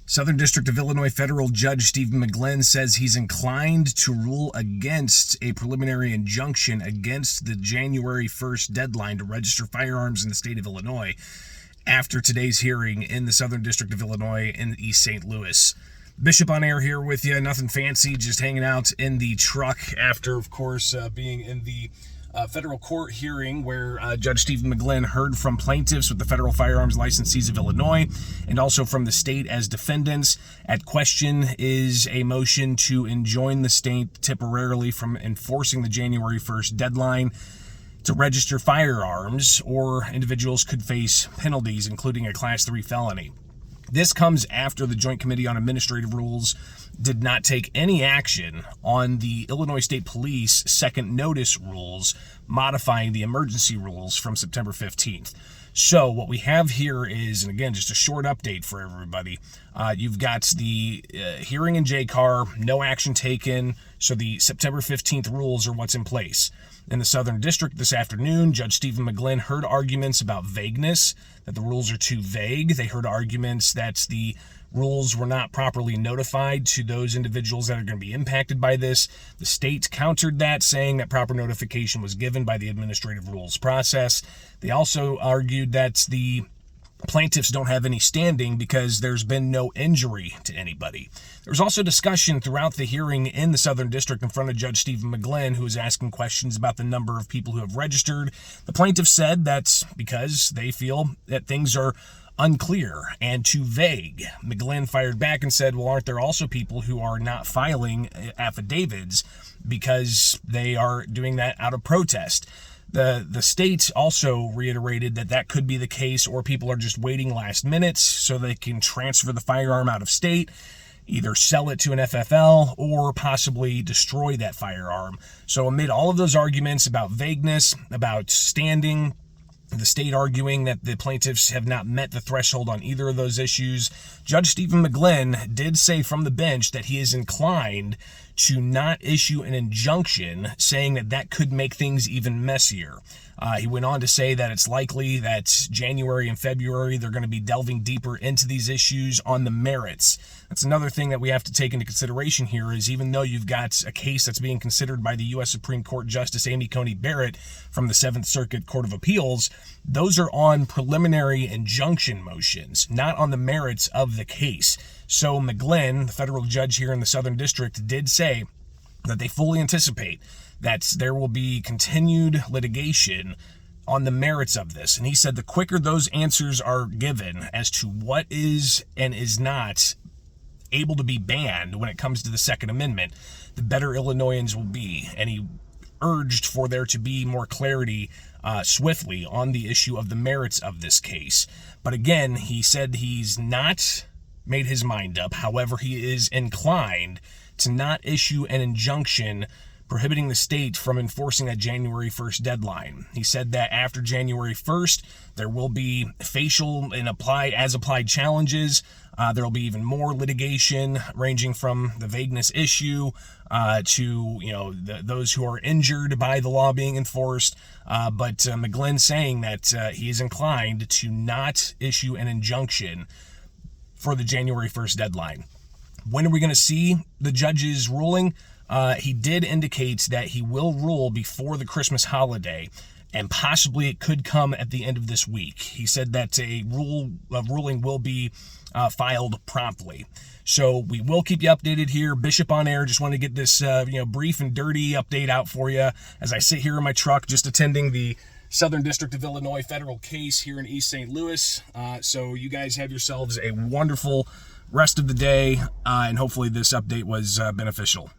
Southern District of Illinois Federal Judge Stephen McGlynn says he's inclined to rule against a preliminary injunction against the January 1st deadline to register firearms in the state of Illinois after today's hearing in the Southern District of Illinois in East St. Louis. Bishop on air here with you. Nothing fancy, just hanging out in the truck after, of course, being in the federal court hearing where Judge Stephen McGlynn heard from plaintiffs with the federal firearms licensees of Illinois and also from the state as defendants. At question is a motion to enjoin the state temporarily from enforcing the January 1st deadline to register firearms, or individuals could face penalties, including a Class 3 felony. This comes after the Joint Committee on Administrative Rules did not take any action on the Illinois State Police second notice rules modifying the emergency rules from September 15th. So what we have here is, and again, just a short update for everybody. You've got the hearing in JCAR, no action taken, so the September 15th rules are what's in place. In the Southern District this afternoon, Judge Stephen McGlynn heard arguments about vagueness, that the rules are too vague. They heard arguments that the rules were not properly notified to those individuals that are going to be impacted by this. The state countered that, saying that proper notification was given by the administrative rules process. They also argued that the plaintiffs don't have any standing because there's been no injury to anybody. There was also discussion throughout the hearing in the Southern District in front of Judge Stephen McGlynn, who was asking questions about the number of people who have registered. The plaintiffs said that's because they feel that things are unclear and too vague. McGlynn fired back and said, well, aren't there also people who are not filing affidavits because they are doing that out of protest? The state also reiterated that that could be the case, or people are just waiting last minute so they can transfer the firearm out of state, either sell it to an FFL or possibly destroy that firearm. So amid all of those arguments about vagueness, about standing, the state arguing that the plaintiffs have not met the threshold on either of those issues, Judge Stephen McGlynn did say from the bench that he is inclined to not issue an injunction, saying that that could make things even messier. He went on to say that it's likely that January and February they're going to be delving deeper into these issues on the merits. That's another thing that we have to take into consideration here is even though you've got a case that's being considered by the U.S. Supreme Court Justice Amy Coney Barrett from the 7th Circuit Court of Appeals, those are on preliminary injunction motions, not on the merits of the case. So McGlynn, the federal judge here in the Southern District, did say that they fully anticipate that there will be continued litigation on the merits of this. And he said the quicker those answers are given as to what is and is not able to be banned when it comes to the Second Amendment, the better Illinoisans will be. And he urged for there to be more clarity swiftly on the issue of the merits of this case. But again, he said he's not made his mind up. However, he is inclined to not issue an injunction prohibiting the state from enforcing that January 1st deadline. He said that after January 1st, there will be facial and as-applied challenges. There will be even more litigation ranging from the vagueness issue to those who are injured by the law being enforced. But McGlynn saying that he is inclined to not issue an injunction for the January 1st deadline. When are we going to see the judge's ruling? He did indicate that he will rule before the Christmas holiday, and possibly it could come at the end of this week. He said that a ruling will be filed promptly. So we will keep you updated here. Bishop on air. Just want to get this brief and dirty update out for you as I sit here in my truck just attending the Southern District of Illinois federal case here in East St. Louis. So you guys have yourselves a wonderful rest of the day, and hopefully this update was beneficial.